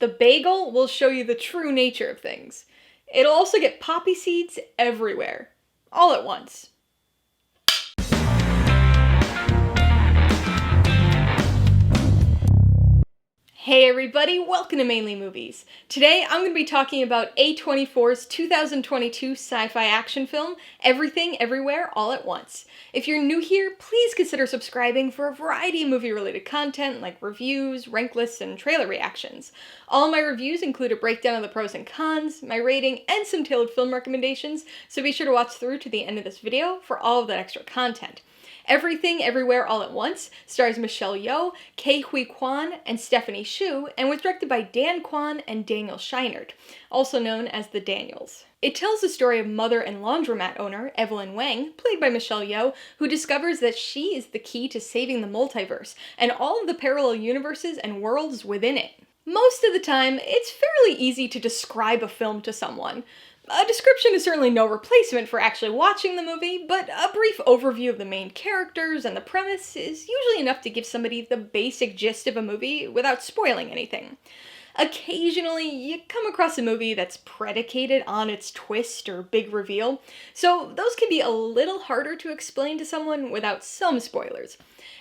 The bagel will show you the true nature of things. It'll also get poppy seeds everywhere, all at once. Hey everybody, welcome to Mainely Movies. Today I'm going to be talking about A24's 2022 sci-fi action film, Everything Everywhere All at Once. If you're new here, please consider subscribing for a variety of movie-related content like reviews, rank lists, and trailer reactions. All my reviews include a breakdown of the pros and cons, my rating, and some tailored film recommendations, so be sure to watch through to the end of this video for all of that extra content. Everything Everywhere All at Once stars Michelle Yeoh, Quan, and Stephanie Hsu, and was directed by Quan and Daniel Scheinert, also known as the Daniels. It tells the story of mother and laundromat owner Evelyn Wang, played by Michelle Yeoh, who discovers that she is the key to saving the multiverse and all of the parallel universes and worlds within it. Most of the time, it's fairly easy to describe a film to someone. A description is certainly no replacement for actually watching the movie, but a brief overview of the main characters and the premise is usually enough to give somebody the basic gist of a movie without spoiling anything. Occasionally, you come across a movie that's predicated on its twist or big reveal, so those can be a little harder to explain to someone without some spoilers.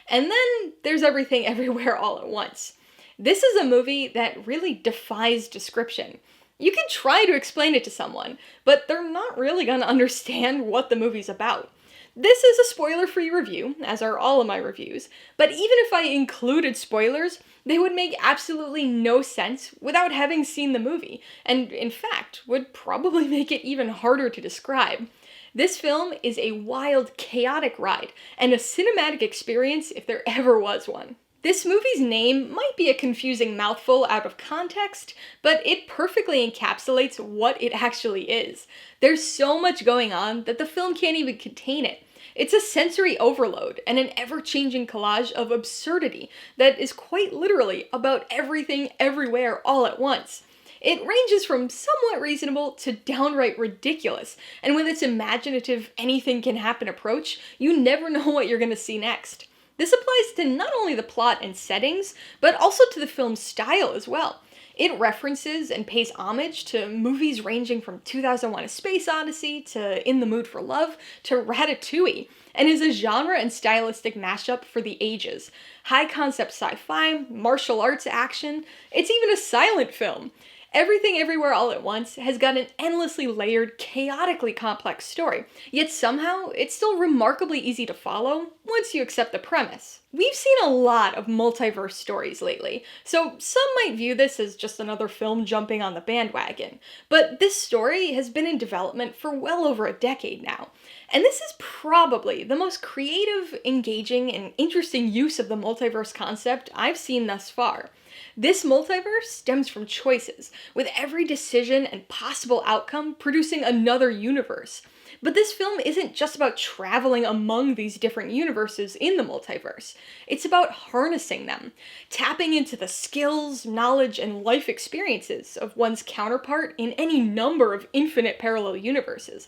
And then there's Everything Everywhere All at Once. This is a movie that really defies description. You can try to explain it to someone, but they're not really gonna understand what the movie's about. This is a spoiler-free review, as are all of my reviews, but even if I included spoilers, they would make absolutely no sense without having seen the movie, and in fact, would probably make it even harder to describe. This film is a wild, chaotic ride, and a cinematic experience if there ever was one. This movie's name might be a confusing mouthful out of context, but it perfectly encapsulates what it actually is. There's so much going on that the film can't even contain it. It's a sensory overload and an ever-changing collage of absurdity that is quite literally about everything everywhere all at once. It ranges from somewhat reasonable to downright ridiculous, and with its imaginative anything-can-happen approach, you never know what you're gonna see next. This applies to not only the plot and settings, but also to the film's style as well. It references and pays homage to movies ranging from 2001: A Space Odyssey to In the Mood for Love to Ratatouille, and is a genre and stylistic mashup for the ages. High-concept sci-fi, martial arts action, it's even a silent film. Everything Everywhere All at Once has got an endlessly layered, chaotically complex story, yet somehow it's still remarkably easy to follow once you accept the premise. We've seen a lot of multiverse stories lately, so some might view this as just another film jumping on the bandwagon, but this story has been in development for well over a decade now. And this is probably the most creative, engaging, and interesting use of the multiverse concept I've seen thus far. This multiverse stems from choices, with every decision and possible outcome producing another universe. But this film isn't just about traveling among these different universes in the multiverse. It's about harnessing them, tapping into the skills, knowledge, and life experiences of one's counterpart in any number of infinite parallel universes,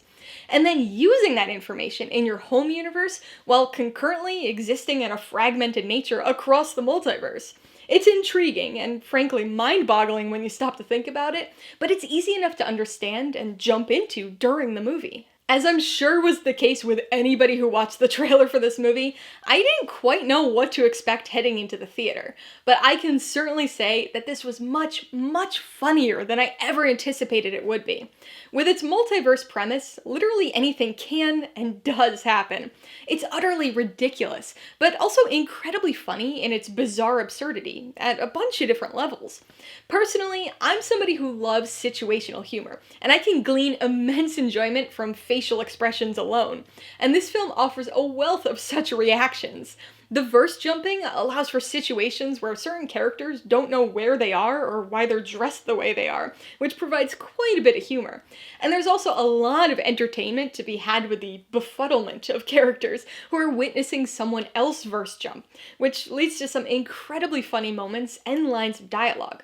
and then using that information in your home universe while concurrently existing in a fragmented nature across the multiverse. It's intriguing and frankly mind-boggling when you stop to think about it, but it's easy enough to understand and jump into during the movie. As I'm sure was the case with anybody who watched the trailer for this movie, I didn't quite know what to expect heading into the theater, but I can certainly say that this was much, much funnier than I ever anticipated it would be. With its multiverse premise, literally anything can and does happen. It's utterly ridiculous, but also incredibly funny in its bizarre absurdity at a bunch of different levels. Personally, I'm somebody who loves situational humor, and I can glean immense enjoyment from facial expressions alone, and this film offers a wealth of such reactions. The verse jumping allows for situations where certain characters don't know where they are or why they're dressed the way they are, which provides quite a bit of humor. And there's also a lot of entertainment to be had with the befuddlement of characters who are witnessing someone else verse jump, which leads to some incredibly funny moments and lines of dialogue.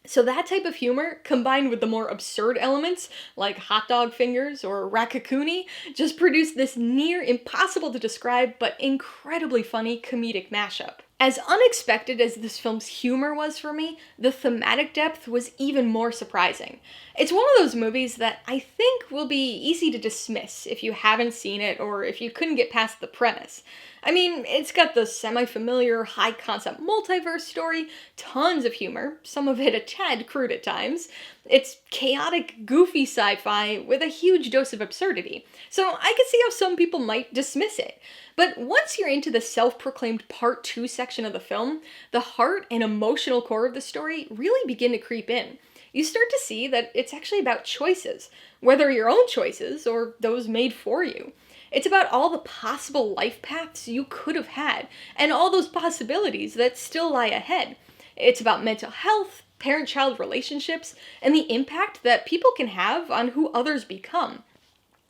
So that type of humor, combined with the more absurd elements, like hot dog fingers or raccacoonie, just produced this near impossible to describe but incredibly funny comedic mashup. As unexpected as this film's humor was for me, the thematic depth was even more surprising. It's one of those movies that I think will be easy to dismiss if you haven't seen it or if you couldn't get past the premise. I mean, it's got the semi-familiar, high-concept multiverse story, tons of humor, some of it a tad crude at times. It's chaotic, goofy sci-fi with a huge dose of absurdity, so I can see how some people might dismiss it. But once you're into the self-proclaimed part 2 section of the film, the heart and emotional core of the story really begin to creep in. You start to see that it's actually about choices, whether your own choices or those made for you. It's about all the possible life paths you could have had, and all those possibilities that still lie ahead. It's about mental health, parent-child relationships, and the impact that people can have on who others become.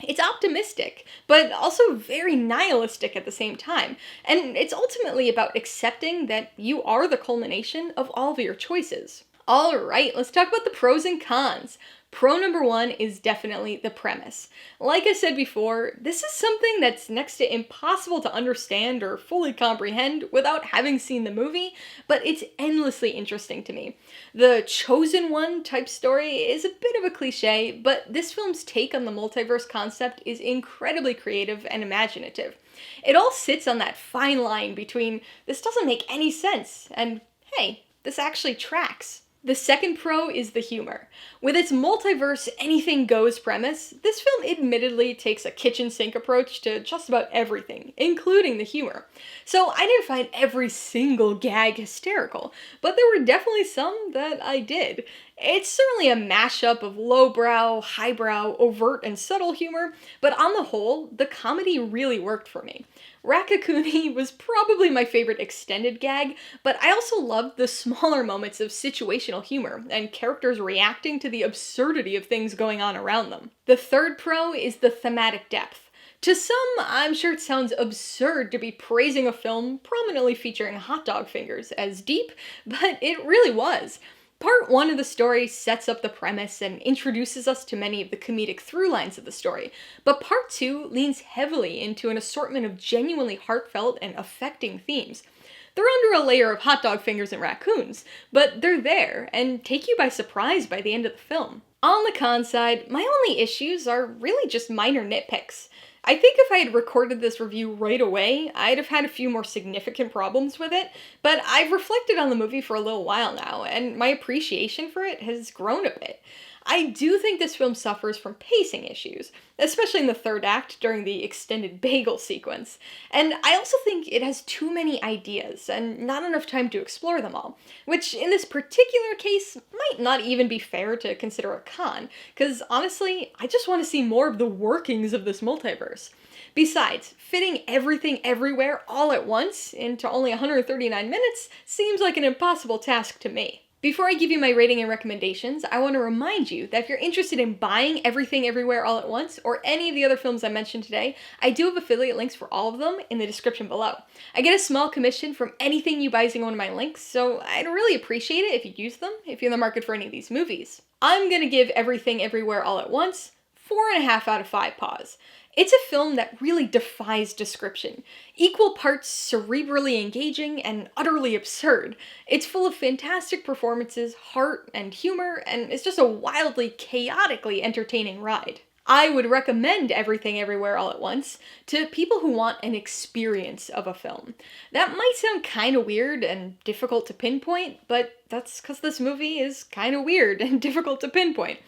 It's optimistic, but also very nihilistic at the same time, and it's ultimately about accepting that you are the culmination of all of your choices. Alright, let's talk about the pros and cons. Pro number 1 is definitely the premise. Like I said before, this is something that's next to impossible to understand or fully comprehend without having seen the movie, but it's endlessly interesting to me. The chosen one type story is a bit of a cliche, but this film's take on the multiverse concept is incredibly creative and imaginative. It all sits on that fine line between this doesn't make any sense and hey, this actually tracks. The second pro is the humor. With its multiverse anything goes premise, this film admittedly takes a kitchen sink approach to just about everything, including the humor. So I didn't find every single gag hysterical, but there were definitely some that I did. It's certainly a mashup of lowbrow, highbrow, overt, and subtle humor, but on the whole, the comedy really worked for me. Rakakuni was probably my favorite extended gag, but I also loved the smaller moments of situational humor and characters reacting to the absurdity of things going on around them. The third pro is the thematic depth. To some, I'm sure it sounds absurd to be praising a film prominently featuring hot dog fingers as deep, but it really was. Part 1 of the story sets up the premise and introduces us to many of the comedic through lines of the story, but Part 2 leans heavily into an assortment of genuinely heartfelt and affecting themes. They're under a layer of hot dog fingers and raccoons, but they're there and take you by surprise by the end of the film. On the con side, my only issues are really just minor nitpicks. I think if I had recorded this review right away, I'd have had a few more significant problems with it, but I've reflected on the movie for a little while now, and my appreciation for it has grown a bit. I do think this film suffers from pacing issues, especially in the third act during the extended bagel sequence. And I also think it has too many ideas and not enough time to explore them all, which in this particular case might not even be fair to consider a con, because honestly, I just want to see more of the workings of this multiverse. Besides, fitting everything everywhere all at once into only 139 minutes seems like an impossible task to me. Before I give you my rating and recommendations, I want to remind you that if you're interested in buying Everything Everywhere All at Once, or any of the other films I mentioned today, I do have affiliate links for all of them in the description below. I get a small commission from anything you buy using one of my links, so I'd really appreciate it if you use them if you're in the market for any of these movies. I'm gonna give Everything Everywhere All at Once 4.5 out of 5 paws. It's a film that really defies description. Equal parts cerebrally engaging and utterly absurd. It's full of fantastic performances, heart, and humor, and it's just a wildly, chaotically entertaining ride. I would recommend Everything Everywhere All at Once to people who want an experience of a film. That might sound kinda weird and difficult to pinpoint, but that's because this movie is kinda weird and difficult to pinpoint.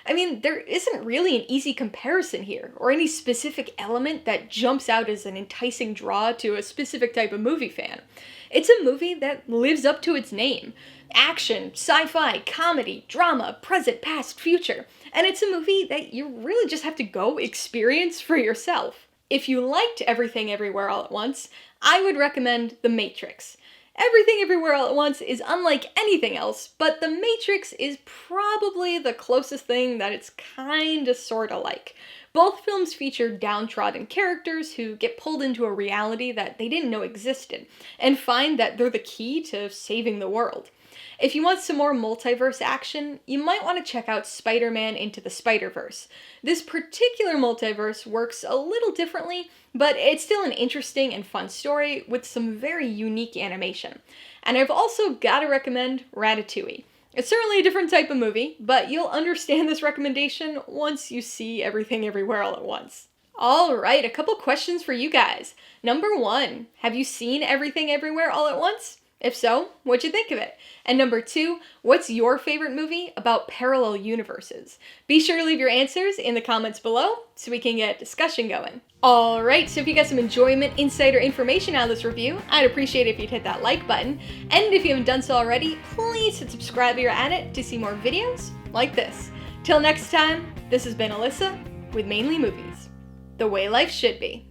I mean, there isn't really an easy comparison here, or any specific element that jumps out as an enticing draw to a specific type of movie fan. It's a movie that lives up to its name. Action, sci-fi, comedy, drama, present, past, future. And it's a movie that you really just have to go experience for yourself. If you liked Everything Everywhere All at Once, I would recommend The Matrix. Everything Everywhere All at Once is unlike anything else, but The Matrix is probably the closest thing that it's kinda sorta like. Both films feature downtrodden characters who get pulled into a reality that they didn't know existed, and find that they're the key to saving the world. If you want some more multiverse action, you might want to check out Spider-Man Into the Spider-Verse. This particular multiverse works a little differently, but it's still an interesting and fun story with some very unique animation. And I've also got to recommend Ratatouille. It's certainly a different type of movie, but you'll understand this recommendation once you see Everything Everywhere All at Once. Alright, a couple questions for you guys. Number 1, have you seen Everything Everywhere All at Once? If so, what'd you think of it? And number 2, what's your favorite movie about parallel universes? Be sure to leave your answers in the comments below so we can get discussion going. Alright, so if you got some enjoyment, insight, or information out of this review, I'd appreciate it if you'd hit that like button. And if you haven't done so already, please hit subscribe if you're at it to see more videos like this. Till next time, this has been Alyssa with Mainly Movies, the way life should be.